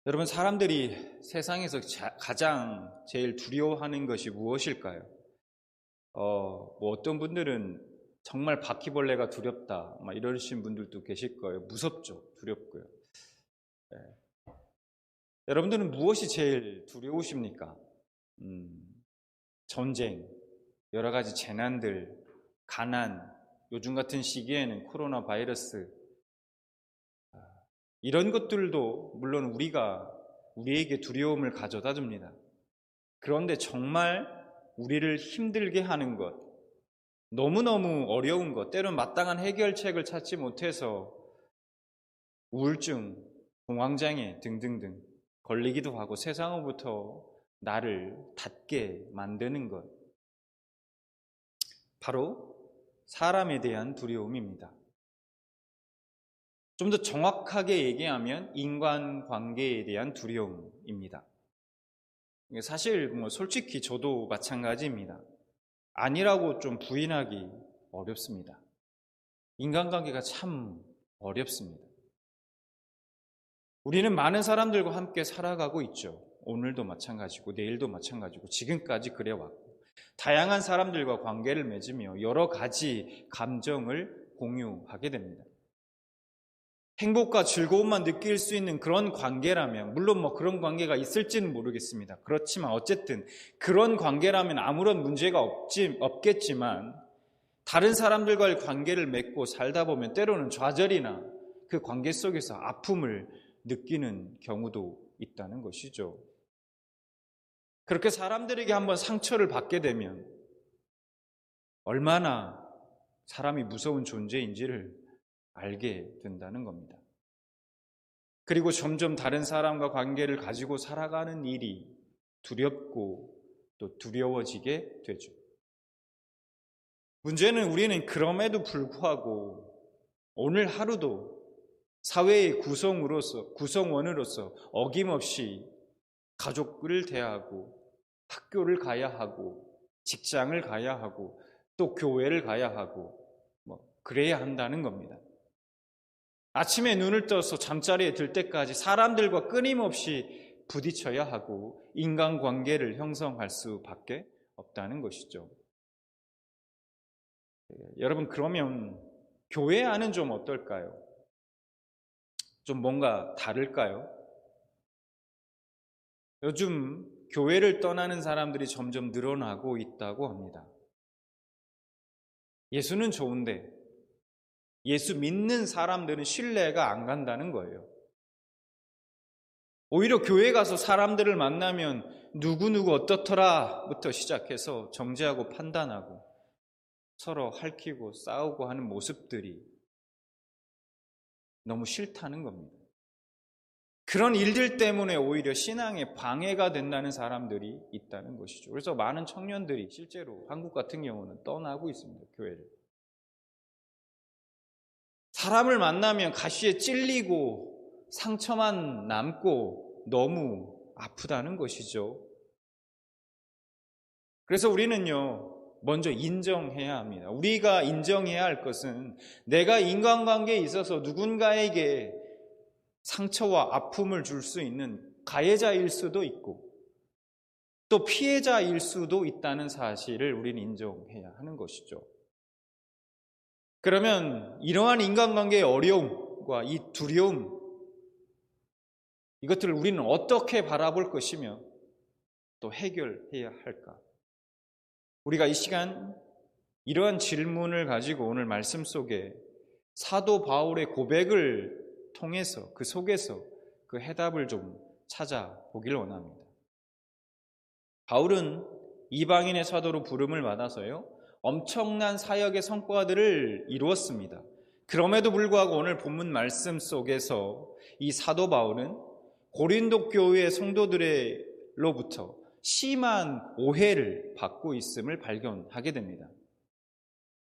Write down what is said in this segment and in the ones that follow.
여러분, 사람들이 세상에서 가장 제일 두려워하는 것이 무엇일까요? 어떤 분들은 정말 바퀴벌레가 두렵다, 이러신 분들도 계실 거예요. 무섭죠, 두렵고요. 네. 여러분들은 무엇이 제일 두려우십니까? 전쟁, 여러 가지 재난들, 가난, 요즘 같은 시기에는 코로나 바이러스, 이런 것들도 물론 우리에게 두려움을 가져다 줍니다. 그런데 정말 우리를 힘들게 하는 것, 너무너무 어려운 것, 때론 마땅한 해결책을 찾지 못해서 우울증, 공황장애 등등등 걸리기도 하고 세상으로부터 나를 닫게 만드는 것, 바로 사람에 대한 두려움입니다. 좀 더 정확하게 얘기하면 인간관계에 대한 두려움입니다. 사실 솔직히 저도 마찬가지입니다. 아니라고 좀 부인하기 어렵습니다. 인간관계가 참 어렵습니다. 우리는 많은 사람들과 함께 살아가고 있죠. 오늘도 마찬가지고 내일도 마찬가지고 지금까지 그래왔고 다양한 사람들과 관계를 맺으며 여러 가지 감정을 공유하게 됩니다. 행복과 즐거움만 느낄 수 있는 그런 관계라면, 물론 그런 관계가 있을지는 모르겠습니다. 그렇지만 어쨌든 그런 관계라면 아무런 문제가 없겠지만 다른 사람들과의 관계를 맺고 살다 보면 때로는 좌절이나 그 관계 속에서 아픔을 느끼는 경우도 있다는 것이죠. 그렇게 사람들에게 한번 상처를 받게 되면 얼마나 사람이 무서운 존재인지를 알게 된다는 겁니다. 그리고 점점 다른 사람과 관계를 가지고 살아가는 일이 두렵고 또 두려워지게 되죠. 문제는 우리는 그럼에도 불구하고 오늘 하루도 사회의 구성원으로서 어김없이 가족을 대하고 학교를 가야 하고 직장을 가야 하고 또 교회를 가야 하고 그래야 한다는 겁니다. 아침에 눈을 떠서 잠자리에 들 때까지 사람들과 끊임없이 부딪혀야 하고 인간관계를 형성할 수밖에 없다는 것이죠. 여러분, 그러면 교회 안은 좀 어떨까요? 좀 뭔가 다를까요? 요즘 교회를 떠나는 사람들이 점점 늘어나고 있다고 합니다. 예수는 좋은데 예수 믿는 사람들은 신뢰가 안 간다는 거예요. 오히려 교회 가서 사람들을 만나면 누구누구 어떻더라부터 시작해서 정죄하고 판단하고 서로 핥히고 싸우고 하는 모습들이 너무 싫다는 겁니다. 그런 일들 때문에 오히려 신앙에 방해가 된다는 사람들이 있다는 것이죠. 그래서 많은 청년들이 실제로 한국 같은 경우는 떠나고 있습니다, 교회를. 사람을 만나면 가시에 찔리고 상처만 남고 너무 아프다는 것이죠. 그래서 우리는요, 먼저 인정해야 합니다. 우리가 인정해야 할 것은 내가 인간관계에 있어서 누군가에게 상처와 아픔을 줄 수 있는 가해자일 수도 있고 또 피해자일 수도 있다는 사실을 우리는 인정해야 하는 것이죠. 그러면 이러한 인간관계의 어려움과 이 두려움, 이것들을 우리는 어떻게 바라볼 것이며 또 해결해야 할까? 우리가 이 시간 이러한 질문을 가지고 오늘 말씀 속에 사도 바울의 고백을 통해서 그 속에서 그 해답을 좀 찾아보길 원합니다. 바울은 이방인의 사도로 부름을 받아서요, 엄청난 사역의 성과들을 이루었습니다. 그럼에도 불구하고 오늘 본문 말씀 속에서 이 사도 바울은 고린도 교회의 성도들로부터 심한 오해를 받고 있음을 발견하게 됩니다.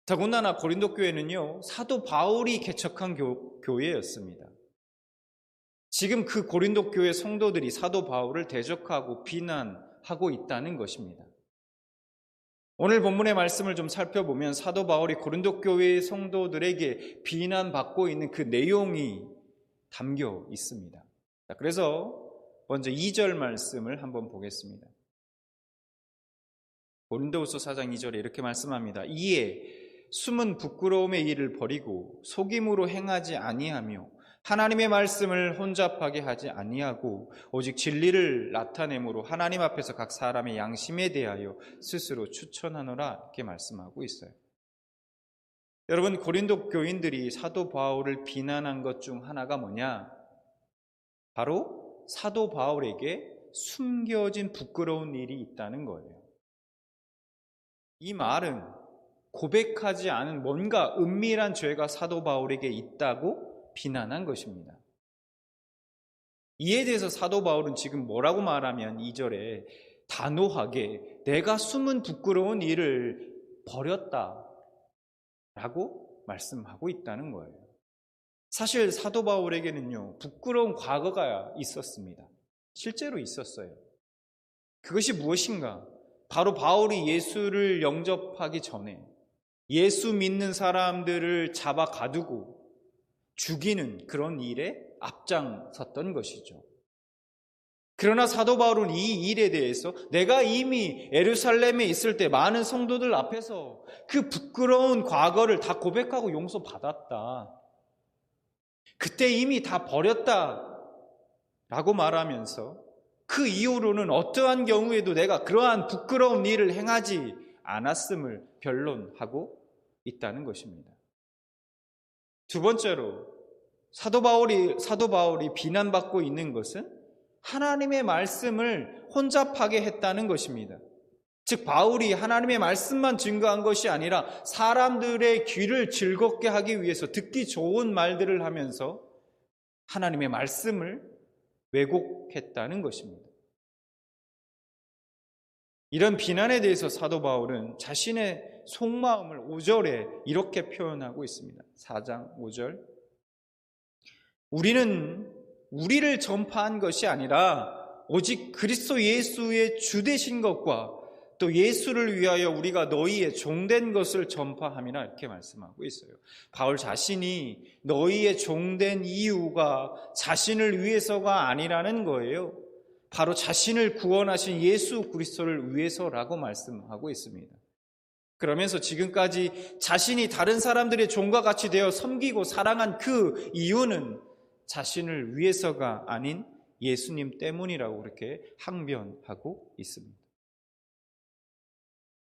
더군다나 고린도 교회는요, 사도 바울이 개척한 교회였습니다. 지금 그 고린도 교회 성도들이 사도 바울을 대적하고 비난하고 있다는 것입니다. 오늘 본문의 말씀을 좀 살펴보면 사도 바울이 고린도 교회의 성도들에게 비난받고 있는 그 내용이 담겨 있습니다. 그래서 먼저 2절 말씀을 한번 보겠습니다. 고린도후서 4장 2절에 이렇게 말씀합니다. 이에 숨은 부끄러움의 일을 버리고 속임으로 행하지 아니하며 하나님의 말씀을 혼잡하게 하지 아니하고 오직 진리를 나타내므로 하나님 앞에서 각 사람의 양심에 대하여 스스로 추천하노라 이렇게 말씀하고 있어요. 여러분, 고린도 교인들이 사도 바울을 비난한 것 중 하나가 뭐냐? 바로 사도 바울에게 숨겨진 부끄러운 일이 있다는 거예요. 이 말은 고백하지 않은 뭔가 은밀한 죄가 사도 바울에게 있다고 비난한 것입니다. 이에 대해서 사도 바울은 지금 뭐라고 말하면 2절에 단호하게 내가 숨은 부끄러운 일을 버렸다 라고 말씀하고 있다는 거예요. 사실 사도 바울에게는요, 부끄러운 과거가 있었습니다. 실제로 있었어요. 그것이 무엇인가? 바로 바울이 예수를 영접하기 전에 예수 믿는 사람들을 잡아 가두고 죽이는 그런 일에 앞장섰던 것이죠. 그러나 사도 바울은 이 일에 대해서 내가 이미 예루살렘에 있을 때 많은 성도들 앞에서 그 부끄러운 과거를 다 고백하고 용서받았다. 그때 이미 다 버렸다 라고 말하면서 그 이후로는 어떠한 경우에도 내가 그러한 부끄러운 일을 행하지 않았음을 변론하고 있다는 것입니다. 두 번째로 사도 바울이 비난받고 있는 것은 하나님의 말씀을 혼잡하게 했다는 것입니다. 즉 바울이 하나님의 말씀만 증거한 것이 아니라 사람들의 귀를 즐겁게 하기 위해서 듣기 좋은 말들을 하면서 하나님의 말씀을 왜곡했다는 것입니다. 이런 비난에 대해서 사도 바울은 자신의 속마음을 5절에 이렇게 표현하고 있습니다. 4장 5절. 우리는 우리를 전파한 것이 아니라 오직 그리스도 예수의 주 되신 것과 또 예수를 위하여 우리가 너희의 종된 것을 전파함이나 이렇게 말씀하고 있어요. 바울 자신이 너희의 종된 이유가 자신을 위해서가 아니라는 거예요. 바로 자신을 구원하신 예수 그리스도를 위해서라고 말씀하고 있습니다. 그러면서 지금까지 자신이 다른 사람들의 종과 같이 되어 섬기고 사랑한 그 이유는 자신을 위해서가 아닌 예수님 때문이라고 그렇게 항변하고 있습니다.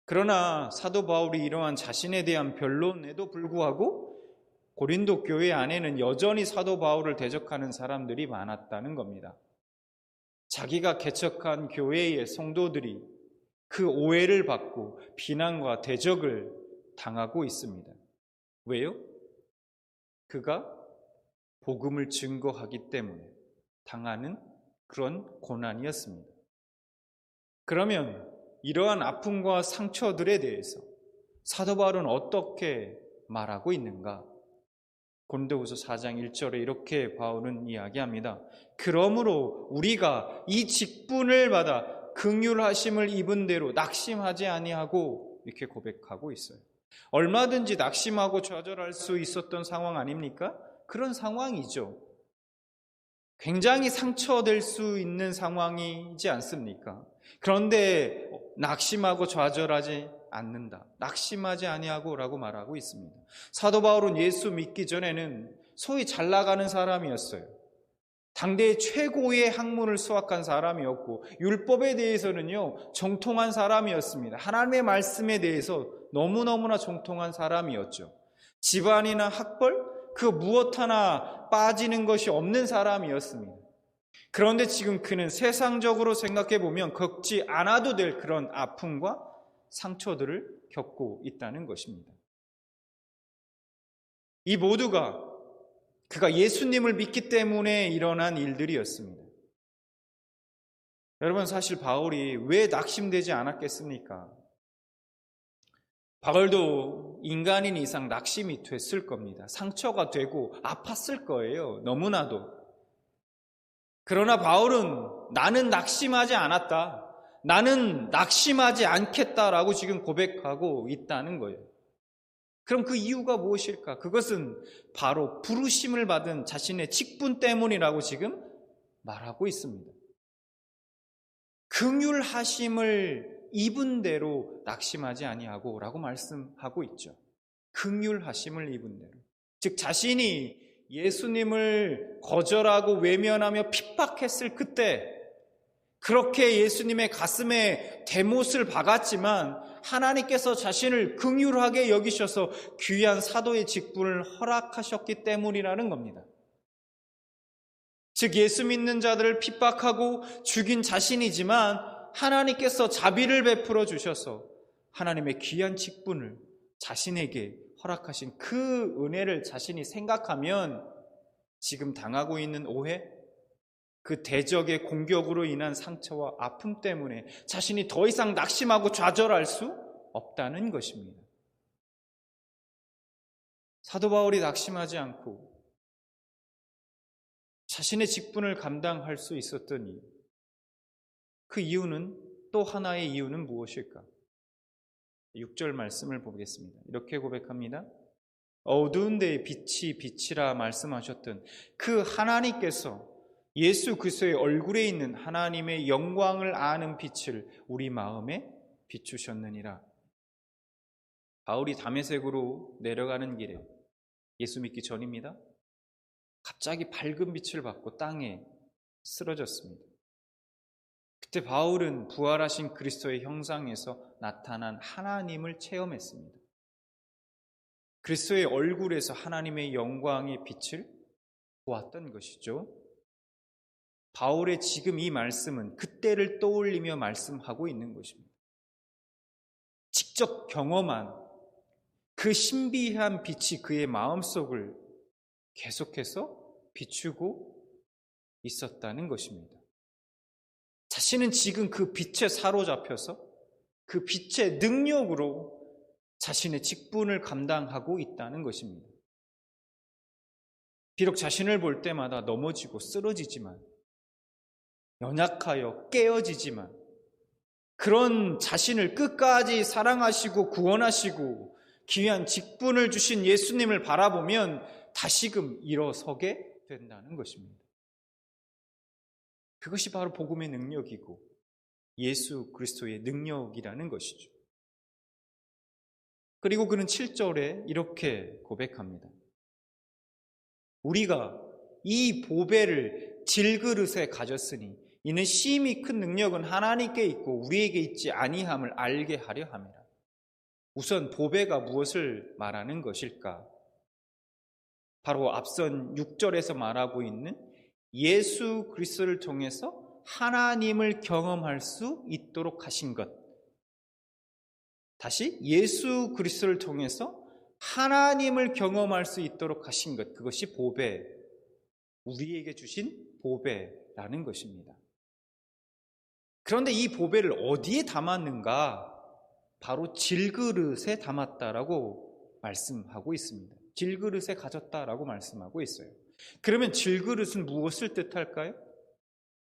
그러나 사도 바울이 이러한 자신에 대한 변론에도 불구하고 고린도 교회 안에는 여전히 사도 바울을 대적하는 사람들이 많았다는 겁니다. 자기가 개척한 교회의 성도들이 그 오해를 받고 비난과 대적을 당하고 있습니다. 왜요? 그가 복음을 증거하기 때문에 당하는 그런 고난이었습니다. 그러면 이러한 아픔과 상처들에 대해서 사도 바울은 어떻게 말하고 있는가? 고린도후서 4장 1절에 이렇게 바울은 이야기합니다. 그러므로 우리가 이 직분을 받아 긍휼하심을 입은 대로 낙심하지 아니하고 이렇게 고백하고 있어요. 얼마든지 낙심하고 좌절할 수 있었던 상황 아닙니까? 그런 상황이죠. 굉장히 상처될 수 있는 상황이지 않습니까? 그런데 낙심하고 좌절하지 않는다. 낙심하지 아니하고 라고 말하고 있습니다. 사도 바울은 예수 믿기 전에는 소위 잘 나가는 사람이었어요. 당대의 최고의 학문을 수학한 사람이었고 율법에 대해서는요 정통한 사람이었습니다. 하나님의 말씀에 대해서 너무너무나 정통한 사람이었죠. 집안이나 학벌 그 무엇 하나 빠지는 것이 없는 사람이었습니다. 그런데 지금 그는 세상적으로 생각해 보면 겪지 않아도 될 그런 아픔과 상처들을 겪고 있다는 것입니다. 이 모두가 그가 예수님을 믿기 때문에 일어난 일들이었습니다. 여러분, 사실 바울이 왜 낙심되지 않았겠습니까? 바울도 인간인 이상 낙심이 됐을 겁니다. 상처가 되고 아팠을 거예요. 너무나도. 그러나 바울은 나는 낙심하지 않았다. 나는 낙심하지 않겠다라고 지금 고백하고 있다는 거예요. 그럼 그 이유가 무엇일까? 그것은 바로 부르심을 받은 자신의 직분 때문이라고 지금 말하고 있습니다. 긍휼하심을 입은 대로 낙심하지 아니하고 라고 말씀하고 있죠. 긍휼하심을 입은 대로. 즉 자신이 예수님을 거절하고 외면하며 핍박했을 그때 그렇게 예수님의 가슴에 대못을 박았지만 하나님께서 자신을 긍휼하게 여기셔서 귀한 사도의 직분을 허락하셨기 때문이라는 겁니다. 즉 예수 믿는 자들을 핍박하고 죽인 자신이지만 하나님께서 자비를 베풀어 주셔서 하나님의 귀한 직분을 자신에게 허락하신 그 은혜를 자신이 생각하면 지금 당하고 있는 오해, 그 대적의 공격으로 인한 상처와 아픔 때문에 자신이 더 이상 낙심하고 좌절할 수 없다는 것입니다. 사도 바울이 낙심하지 않고 자신의 직분을 감당할 수 있었던 이유, 그 이유는 또 하나의 이유는 무엇일까? 6절 말씀을 보겠습니다. 이렇게 고백합니다. 어두운 데에 빛이 빛이라 말씀하셨던 그 하나님께서 예수 그리스도의 얼굴에 있는 하나님의 영광을 아는 빛을 우리 마음에 비추셨느니라. 바울이 다메섹으로 내려가는 길에 예수 믿기 전입니다. 갑자기 밝은 빛을 받고 땅에 쓰러졌습니다. 그때 바울은 부활하신 그리스도의 형상에서 나타난 하나님을 체험했습니다. 그리스도의 얼굴에서 하나님의 영광의 빛을 보았던 것이죠. 바울의 지금 이 말씀은 그때를 떠올리며 말씀하고 있는 것입니다. 직접 경험한 그 신비한 빛이 그의 마음속을 계속해서 비추고 있었다는 것입니다. 자신은 지금 그 빛에 사로잡혀서 그 빛의 능력으로 자신의 직분을 감당하고 있다는 것입니다. 비록 자신을 볼 때마다 넘어지고 쓰러지지만, 연약하여 깨어지지만, 그런 자신을 끝까지 사랑하시고 구원하시고 귀한 직분을 주신 예수님을 바라보면 다시금 일어서게 된다는 것입니다. 그것이 바로 복음의 능력이고 예수 그리스도의 능력이라는 것이죠. 그리고 그는 7절에 이렇게 고백합니다. 우리가 이 보배를 질그릇에 가졌으니 이는 심히 큰 능력은 하나님께 있고 우리에게 있지 아니함을 알게 하려 함이라. 우선 보배가 무엇을 말하는 것일까? 바로 앞선 6절에서 말하고 있는 예수 그리스도를 통해서 하나님을 경험할 수 있도록 하신 것. 다시 예수 그리스도를 통해서 하나님을 경험할 수 있도록 하신 것. 그것이 보배, 우리에게 주신 보배라는 것입니다. 그런데 이 보배를 어디에 담았는가? 바로 질그릇에 담았다라고 말씀하고 있습니다. 질그릇에 가졌다라고 말씀하고 있어요. 그러면 질그릇은 무엇을 뜻할까요?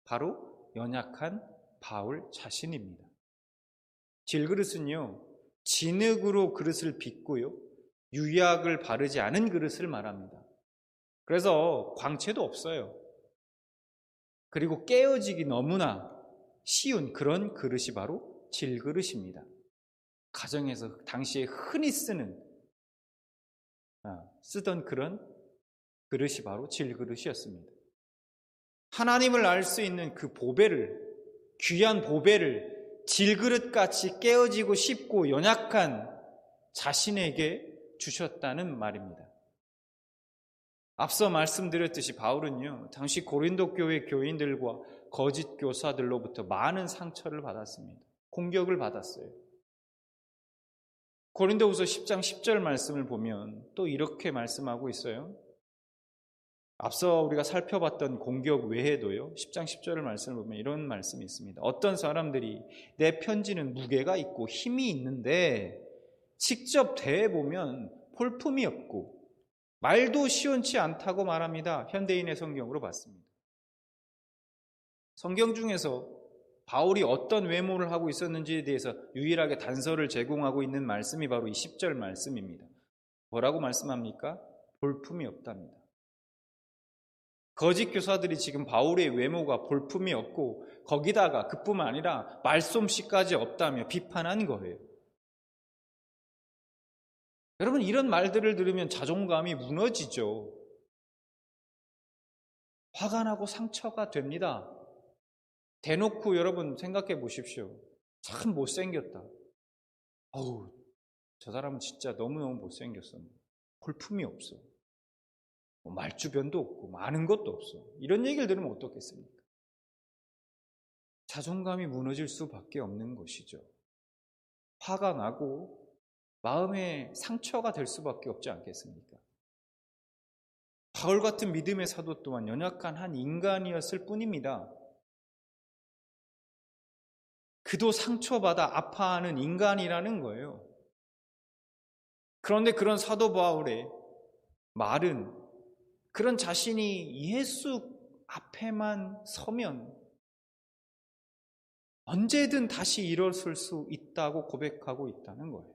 바로 연약한 바울 자신입니다. 질그릇은요, 진흙으로 그릇을 빚고요, 유약을 바르지 않은 그릇을 말합니다. 그래서 광채도 없어요. 그리고 깨어지기 너무나 쉬운 그런 그릇이 바로 질그릇입니다. 가정에서 당시에 흔히 쓰던 그런 그릇이 바로 질그릇이었습니다. 하나님을 알 수 있는 그 보배를, 귀한 보배를 질그릇같이 깨어지고 쉽고 연약한 자신에게 주셨다는 말입니다. 앞서 말씀드렸듯이 바울은요, 당시 고린도 교회 교인들과 거짓 교사들로부터 많은 상처를 받았습니다. 공격을 받았어요. 고린도후서 10장 10절 말씀을 보면 또 이렇게 말씀하고 있어요. 앞서 우리가 살펴봤던 공격 외에도요, 10장 10절을 말씀을 보면 이런 말씀이 있습니다. 어떤 사람들이 내 편지는 무게가 있고 힘이 있는데 직접 대해보면 볼품이 없고 말도 시원치 않다고 말합니다. 현대인의 성경으로 봤습니다. 성경 중에서 바울이 어떤 외모를 하고 있었는지에 대해서 유일하게 단서를 제공하고 있는 말씀이 바로 이 10절 말씀입니다. 뭐라고 말씀합니까? 볼품이 없답니다. 거짓 교사들이 지금 바울의 외모가 볼품이 없고 거기다가 그뿐만 아니라 말솜씨까지 없다며 비판한 거예요. 여러분, 이런 말들을 들으면 자존감이 무너지죠. 화가 나고 상처가 됩니다. 대놓고 여러분 생각해 보십시오. 참 못생겼다. 어우, 저 사람은 진짜 너무너무 못생겼어. 볼품이 없어. 말주변도 없고 아는 것도 없어. 이런 얘기를 들으면 어떻겠습니까? 자존감이 무너질 수밖에 없는 것이죠. 화가 나고 마음에 상처가 될 수밖에 없지 않겠습니까? 바울 같은 믿음의 사도 또한 연약한 한 인간이었을 뿐입니다. 그도 상처받아 아파하는 인간이라는 거예요. 그런데 그런 사도 바울의 말은 그런 자신이 예수 앞에만 서면 언제든 다시 일어설 수 있다고 고백하고 있다는 거예요.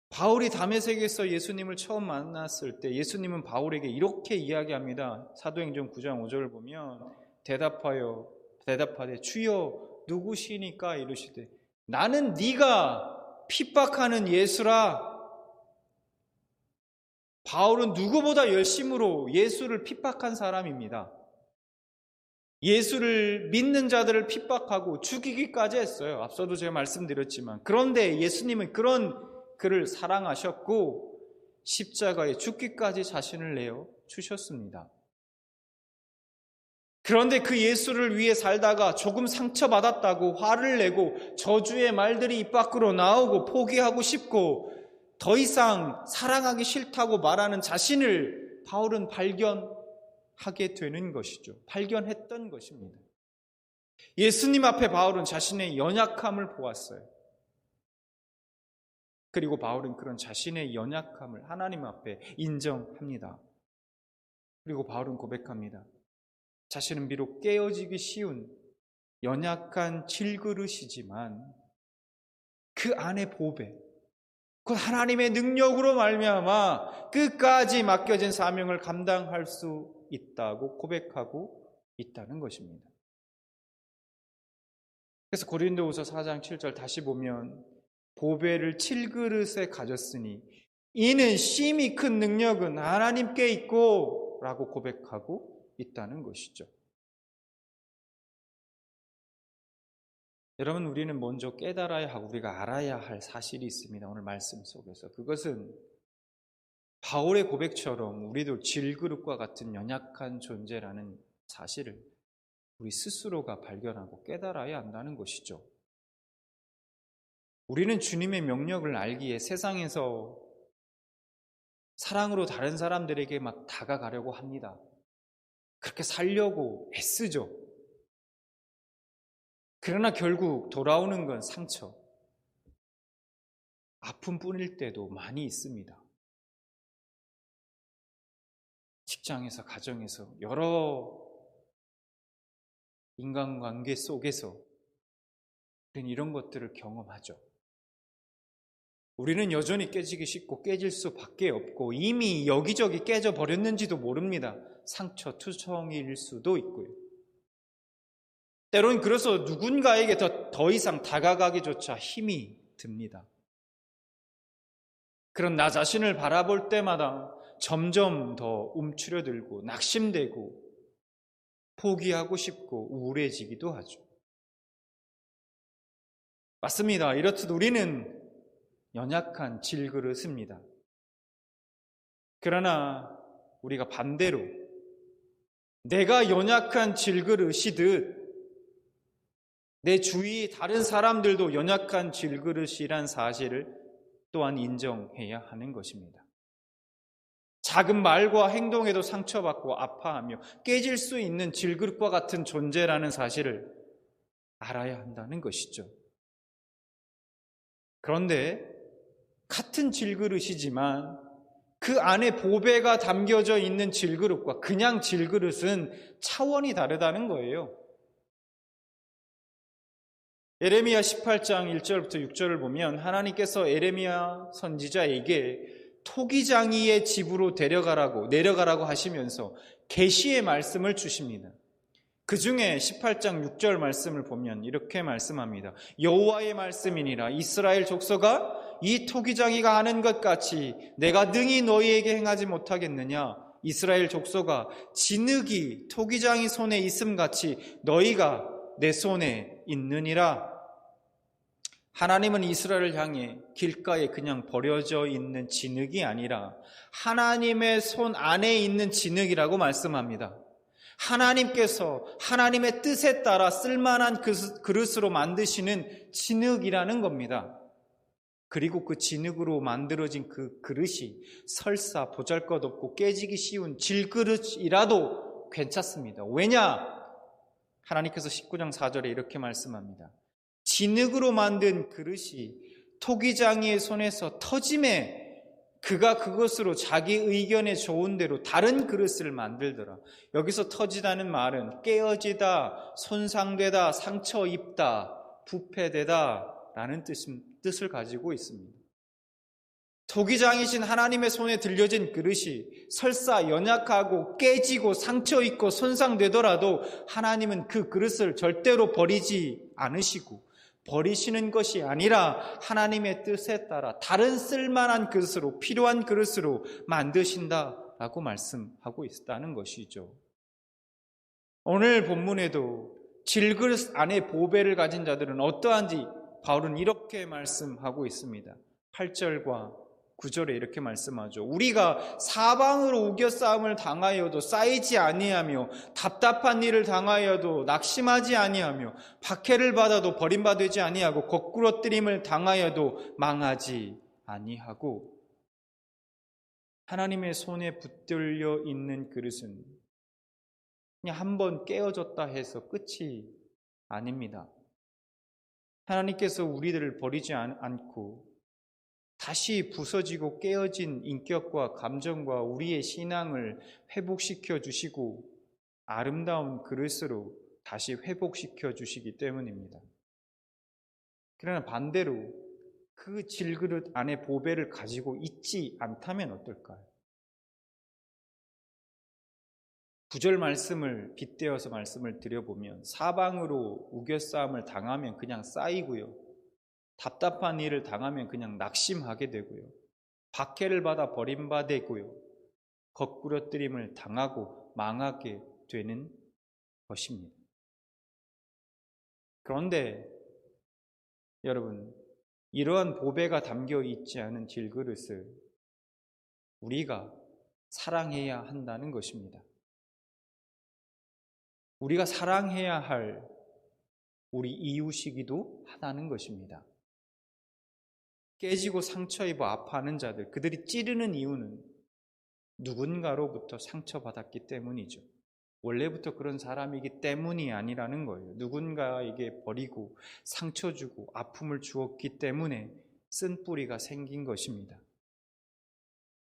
바울이 다메섹에서 예수님을 처음 만났을 때 예수님은 바울에게 이렇게 이야기합니다. 사도행전 9장 5절을 보면 대답하되 주여 누구시니까 이르시되 나는 네가 핍박하는 예수라. 바울은 누구보다 열심으로 예수를 핍박한 사람입니다. 예수를 믿는 자들을 핍박하고 죽이기까지 했어요. 앞서도 제가 말씀드렸지만. 그런데 예수님은 그를 사랑하셨고 십자가에 죽기까지 자신을 내어 주셨습니다. 그런데 그 예수를 위해 살다가 조금 상처받았다고 화를 내고 저주의 말들이 입 밖으로 나오고 포기하고 싶고 더 이상 사랑하기 싫다고 말하는 자신을 바울은 발견하게 되는 것이죠. 발견했던 것입니다. 예수님 앞에 바울은 자신의 연약함을 보았어요. 그리고 바울은 그런 자신의 연약함을 하나님 앞에 인정합니다. 그리고 바울은 고백합니다. 자신은 비록 깨어지기 쉬운 연약한 질그릇이지만 그 안에 보배, 곧 하나님의 능력으로 말미암아 끝까지 맡겨진 사명을 감당할 수 있다고 고백하고 있다는 것입니다. 그래서 고린도후서 4장 7절 다시 보면 보배를 칠그릇에 가졌으니 이는 심히 큰 능력은 하나님께 있고 라고 고백하고 있다는 것이죠. 여러분, 우리는 먼저 깨달아야 하고 우리가 알아야 할 사실이 있습니다. 오늘 말씀 속에서. 그것은 바울의 고백처럼 우리도 질그릇과 같은 연약한 존재라는 사실을 우리 스스로가 발견하고 깨달아야 한다는 것이죠. 우리는 주님의 명령을 알기에 세상에서 사랑으로 다른 사람들에게 막 다가가려고 합니다. 그렇게 살려고 애쓰죠. 그러나 결국 돌아오는 건 상처, 아픔뿐일 때도 많이 있습니다. 직장에서, 가정에서, 여러 인간관계 속에서 우리는 이런 것들을 경험하죠. 우리는 여전히 깨지기 쉽고 깨질 수밖에 없고 이미 여기저기 깨져버렸는지도 모릅니다. 상처투성이일 수도 있고요. 때로는 그래서 누군가에게 더 이상 다가가기조차 힘이 듭니다. 그런 나 자신을 바라볼 때마다 점점 더 움츠려들고 낙심되고 포기하고 싶고 우울해지기도 하죠. 맞습니다. 이렇듯 우리는 연약한 질그릇입니다. 그러나 우리가 반대로 내가 연약한 질그릇이듯 내 주위 다른 사람들도 연약한 질그릇이란 사실을 또한 인정해야 하는 것입니다. 작은 말과 행동에도 상처받고 아파하며 깨질 수 있는 질그릇과 같은 존재라는 사실을 알아야 한다는 것이죠. 그런데 같은 질그릇이지만 그 안에 보배가 담겨져 있는 질그릇과 그냥 질그릇은 차원이 다르다는 거예요. 예레미야 18장 1절부터 6절을 보면 하나님께서 예레미야 선지자에게 토기장이의 집으로 내려가라고 하시면서 계시의 말씀을 주십니다. 그 중에 18장 6절 말씀을 보면 이렇게 말씀합니다. 여호와의 말씀이니라. 이스라엘 족속아, 이 토기장이가 하는 것 같이 내가 능히 너희에게 행하지 못하겠느냐? 이스라엘 족속아, 진흙이 토기장이 손에 있음 같이 너희가 내 손에 있느니라. 하나님은 이스라엘을 향해 길가에 그냥 버려져 있는 진흙이 아니라 하나님의 손 안에 있는 진흙이라고 말씀합니다. 하나님께서 하나님의 뜻에 따라 쓸만한 그릇으로 만드시는 진흙이라는 겁니다. 그리고 그 진흙으로 만들어진 그 그릇이 설사 보잘것없고 깨지기 쉬운 질그릇이라도 괜찮습니다. 왜냐? 하나님께서 19장 4절에 이렇게 말씀합니다. 진흙으로 만든 그릇이 토기장이의 손에서 터짐에 그가 그것으로 자기 의견에 좋은 대로 다른 그릇을 만들더라. 여기서 터지다는 말은 깨어지다, 손상되다, 상처 입다, 부패되다 라는 뜻을 가지고 있습니다. 토기장이신 하나님의 손에 들려진 그릇이 설사 연약하고 깨지고 상처 입고 손상되더라도 하나님은 그 그릇을 절대로 버리지 않으시고 버리시는 것이 아니라 하나님의 뜻에 따라 다른 쓸만한 그릇으로, 필요한 그릇으로 만드신다라고 말씀하고 있다는 것이죠. 오늘 본문에도 질그릇 안에 보배를 가진 자들은 어떠한지 바울은 이렇게 말씀하고 있습니다. 8절과 9절에 이렇게 말씀하죠. 우리가 사방으로 우겨싸움을 당하여도 쌓이지 아니하며 답답한 일을 당하여도 낙심하지 아니하며 박해를 받아도 버림받지 아니하고 거꾸러뜨림을 당하여도 망하지 아니하고. 하나님의 손에 붙들려 있는 그릇은 그냥 한번 깨어졌다 해서 끝이 아닙니다. 하나님께서 우리들을 버리지 않고 다시 부서지고 깨어진 인격과 감정과 우리의 신앙을 회복시켜 주시고 아름다운 그릇으로 다시 회복시켜 주시기 때문입니다. 그러나 반대로 그 질그릇 안에 보배를 가지고 있지 않다면 어떨까요? 9절 말씀을 빗대어서 말씀을 드려보면 사방으로 우겨싸움을 당하면 그냥 쌓이고요. 답답한 일을 당하면 그냥 낙심하게 되고요. 박해를 받아 버림받고요. 거꾸러뜨림을 당하고 망하게 되는 것입니다. 그런데 여러분, 이러한 보배가 담겨 있지 않은 질그릇을 우리가 사랑해야 한다는 것입니다. 우리가 사랑해야 할 우리 이웃이기도 하다는 것입니다. 깨지고 상처 입어 아파하는 자들, 그들이 찌르는 이유는 누군가로부터 상처받았기 때문이죠. 원래부터 그런 사람이기 때문이 아니라는 거예요. 누군가에게 버리고 상처 주고 아픔을 주었기 때문에 쓴뿌리가 생긴 것입니다.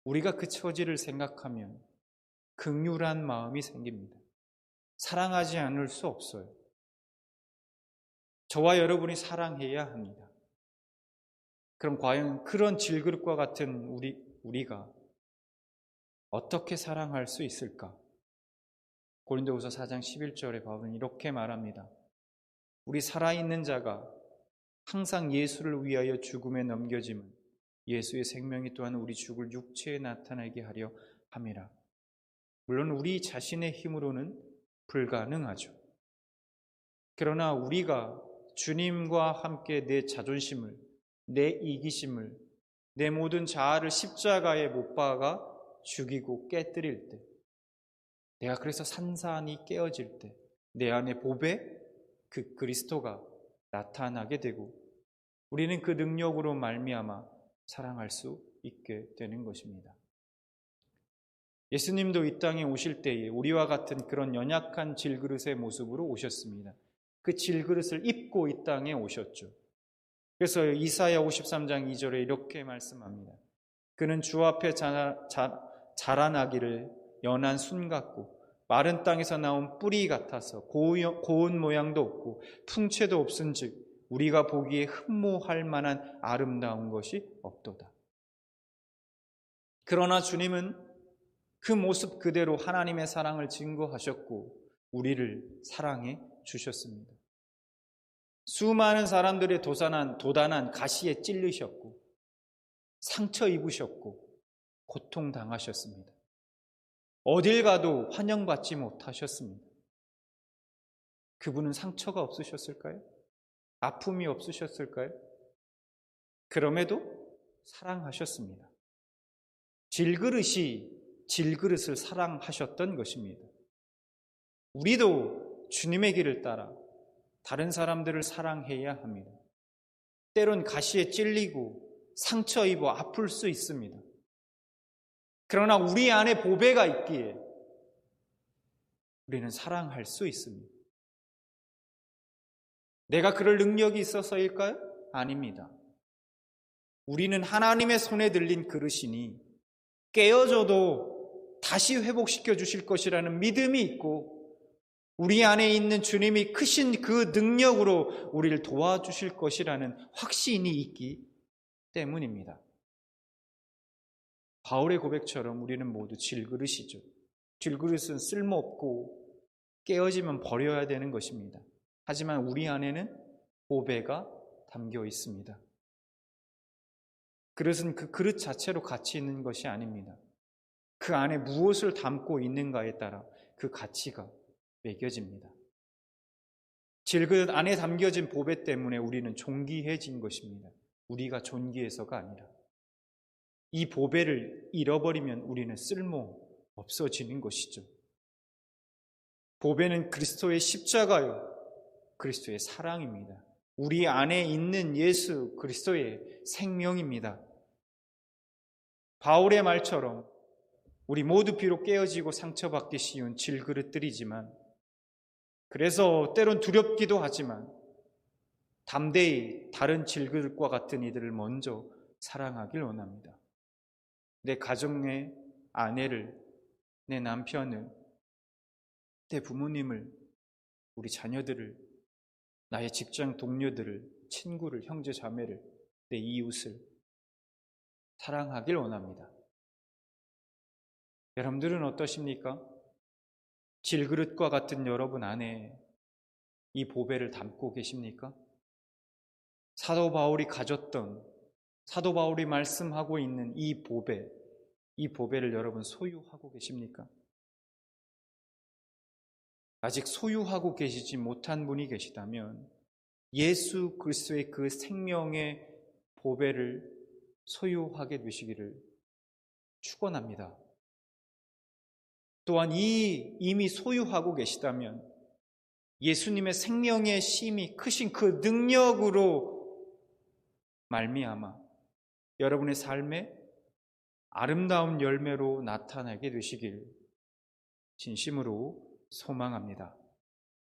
우리가 그 처지를 생각하면 긍휼한 마음이 생깁니다. 사랑하지 않을 수 없어요. 저와 여러분이 사랑해야 합니다. 그럼 과연 그런 질그릇과 같은 우리가 어떻게 사랑할 수 있을까? 고린도후서 4장 11절에 바울은 이렇게 말합니다. 우리 살아있는 자가 항상 예수를 위하여 죽음에 넘겨짐은 예수의 생명이 또한 우리 죽을 육체에 나타나게 하려 함이라. 물론 우리 자신의 힘으로는 불가능하죠. 그러나 우리가 주님과 함께 내 자존심을, 내 이기심을, 내 모든 자아를 십자가에 못 박아 죽이고 깨뜨릴 때, 내가 그래서 산산이 깨어질 때 내 안에 보배, 그 그리스도가 나타나게 되고 우리는 그 능력으로 말미암아 사랑할 수 있게 되는 것입니다. 예수님도 이 땅에 오실 때에 우리와 같은 그런 연약한 질그릇의 모습으로 오셨습니다. 그 질그릇을 입고 이 땅에 오셨죠. 그래서 이사야 53장 2절에 이렇게 말씀합니다. 그는 주 앞에 자라나기를 연한 순 같고 마른 땅에서 나온 뿌리 같아서 고운 모양도 없고 풍채도 없은즉 우리가 보기에 흠모할 만한 아름다운 것이 없도다. 그러나 주님은 그 모습 그대로 하나님의 사랑을 증거하셨고 우리를 사랑해 주셨습니다. 수많은 사람들의 도단한 가시에 찔리셨고 상처 입으셨고 고통당하셨습니다. 어딜 가도 환영받지 못하셨습니다. 그분은 상처가 없으셨을까요? 아픔이 없으셨을까요? 그럼에도 사랑하셨습니다. 질그릇을 사랑하셨던 것입니다. 우리도 주님의 길을 따라 다른 사람들을 사랑해야 합니다. 때론 가시에 찔리고 상처 입어 아플 수 있습니다. 그러나 우리 안에 보배가 있기에 우리는 사랑할 수 있습니다. 내가 그럴 능력이 있어서일까요? 아닙니다. 우리는 하나님의 손에 들린 그릇이니 깨어져도 다시 회복시켜 주실 것이라는 믿음이 있고 우리 안에 있는 주님이 크신 그 능력으로 우리를 도와주실 것이라는 확신이 있기 때문입니다. 바울의 고백처럼 우리는 모두 질그릇이죠. 질그릇은 쓸모없고 깨어지면 버려야 되는 것입니다. 하지만 우리 안에는 보배가 담겨 있습니다. 그릇은 그 그릇 자체로 가치 있는 것이 아닙니다. 그 안에 무엇을 담고 있는가에 따라 그 가치가 매겨집니다. 질그릇 안에 담겨진 보배 때문에 우리는 존귀해진 것입니다. 우리가 존귀해서가 아니라 이 보배를 잃어버리면 우리는 쓸모 없어지는 것이죠. 보배는 그리스도의 십자가요, 그리스도의 사랑입니다. 우리 안에 있는 예수 그리스도의 생명입니다. 바울의 말처럼 우리 모두 비록 깨어지고 상처받기 쉬운 질그릇들이지만 그래서 때론 두렵기도 하지만 담대히 다른 질그릇과 같은 이들을 먼저 사랑하길 원합니다. 내 가정의 아내를, 내 남편을, 내 부모님을, 우리 자녀들을, 나의 직장 동료들을, 친구를, 형제 자매를, 내 이웃을 사랑하길 원합니다. 여러분들은 어떠십니까? 질그릇과 같은 여러분 안에 이 보배를 담고 계십니까? 사도 바울이 가졌던, 사도 바울이 말씀하고 있는 이 보배를 여러분 소유하고 계십니까? 아직 소유하고 계시지 못한 분이 계시다면 예수 그리스도의 그 생명의 보배를 소유하게 되시기를 축원합니다. 또한 이미 소유하고 계시다면 예수님의 생명의 심이 크신 그 능력으로 말미암아 여러분의 삶에 아름다운 열매로 나타나게 되시길 진심으로 소망합니다.